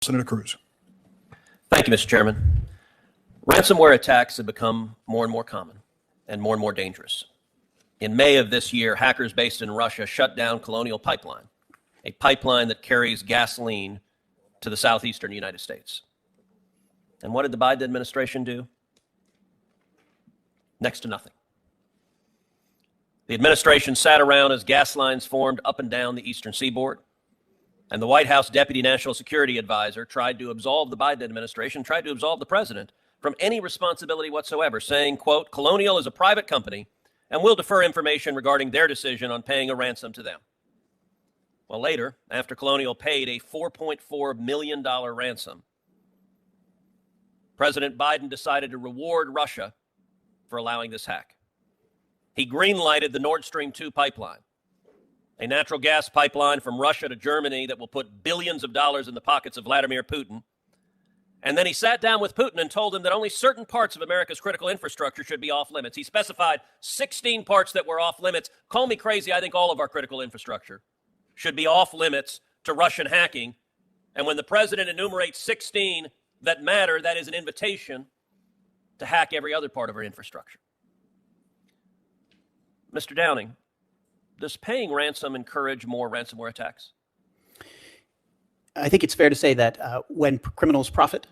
Senator Cruz. Thank you, Mr. Chairman. Ransomware attacks have become more and more common and more dangerous. In May of this year, hackers based in Russia shut down Colonial Pipeline, a pipeline that carries gasoline to the southeastern United States. And what did the Biden administration do? Next to nothing. The administration sat around as gas lines formed up and down the eastern seaboard. And the White House Deputy National Security Advisor tried to absolve the Biden administration, tried to absolve the president from any responsibility whatsoever, saying, quote, Colonial is a private company and will defer information regarding their decision on paying a ransom to them. Well, later, after Colonial paid a $4.4 million ransom, President Biden decided to reward Russia for allowing this hack. He green-lighted the Nord Stream 2 pipeline, a natural gas pipeline from Russia to Germany that will put billions of dollars in the pockets of Vladimir Putin. And then he sat down with Putin and told him that only certain parts of America's critical infrastructure should be off limits. He specified 16 parts that were off limits. Call me crazy, I think all of our critical infrastructure should be off limits to Russian hacking. And when the president enumerates 16 that matter, that is an invitation to hack every other part of our infrastructure. Mr. Downing, does paying ransom encourage more ransomware attacks? I think it's fair to say that when criminals profit,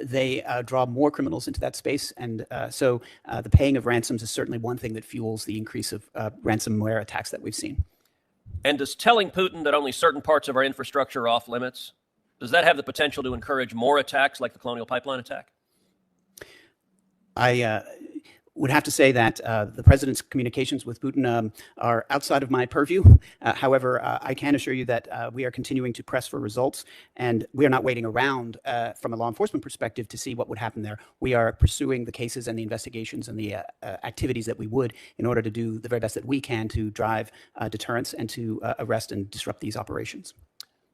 they draw more criminals into that space. And so the paying of ransoms is certainly one thing that fuels the increase of ransomware attacks that we've seen. And does telling Putin that only certain parts of our infrastructure are off limits, does that have the potential to encourage more attacks like the Colonial Pipeline attack? I would have to say that the president's communications with Putin are outside of my purview. However, I can assure you that we are continuing to press for results, and we are not waiting around from a law enforcement perspective to see what would happen there. We are pursuing the cases and the investigations and the activities that we would in order to do the very best that we can to drive deterrence and to arrest and disrupt these operations.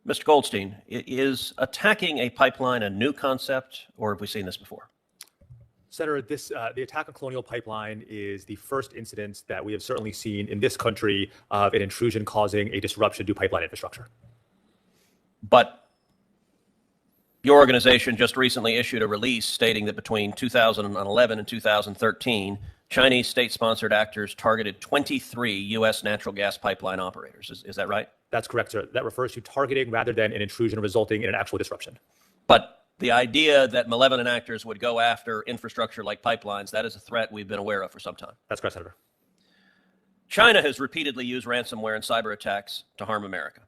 Mr. Goldstein, is attacking a pipeline a new concept, or have we seen this before? Senator, the attack on Colonial Pipeline is the first incident that we have certainly seen in this country of an intrusion causing a disruption to pipeline infrastructure. But your organization just recently issued a release stating that between 2011 and 2013, Chinese state-sponsored actors targeted 23 U.S. natural gas pipeline operators. Is that right? That's correct, sir. That refers to targeting rather than an intrusion resulting in an actual disruption. But the idea that malevolent actors would go after infrastructure like pipelines, that is a threat we've been aware of for some time. That's correct, Senator. China has repeatedly used ransomware and cyber attacks to harm America.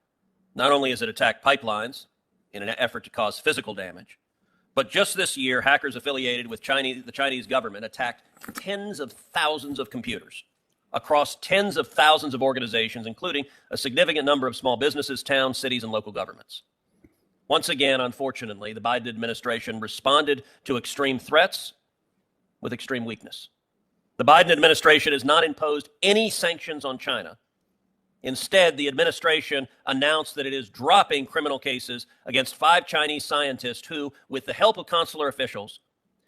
Not only has it attacked pipelines in an effort to cause physical damage, but just this year, hackers affiliated with the Chinese government attacked tens of thousands of computers across tens of thousands of organizations, including a significant number of small businesses, towns, cities, and local governments. Once again, unfortunately, the Biden administration responded to extreme threats with extreme weakness. The Biden administration has not imposed any sanctions on China. Instead, the administration announced that it is dropping criminal cases against 5 Chinese scientists who, with the help of consular officials,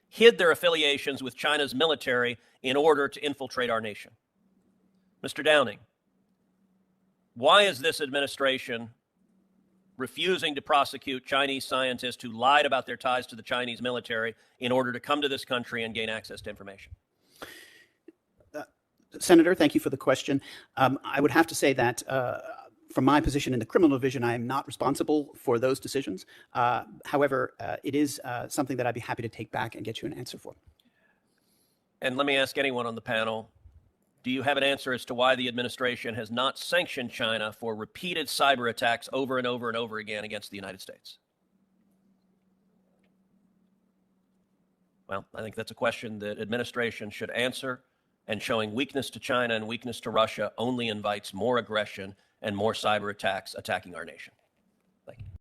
hid their affiliations with China's military in order to infiltrate our nation. Mr. Downing, why is this administration refusing to prosecute Chinese scientists who lied about their ties to the Chinese military in order to come to this country and gain access to information? Senator, thank you for the question. I would have to say that from my position in the criminal division, I am not responsible for those decisions. However, it is something that I'd be happy to take back and get you an answer for. And let me ask anyone on the panel, do you have an answer as to why the administration has not sanctioned China for repeated cyber attacks over and over and over again against the United States? Well, I think that's a question that administration should answer, and showing weakness to China and weakness to Russia only invites more aggression and more cyber attacks attacking our nation. Thank you.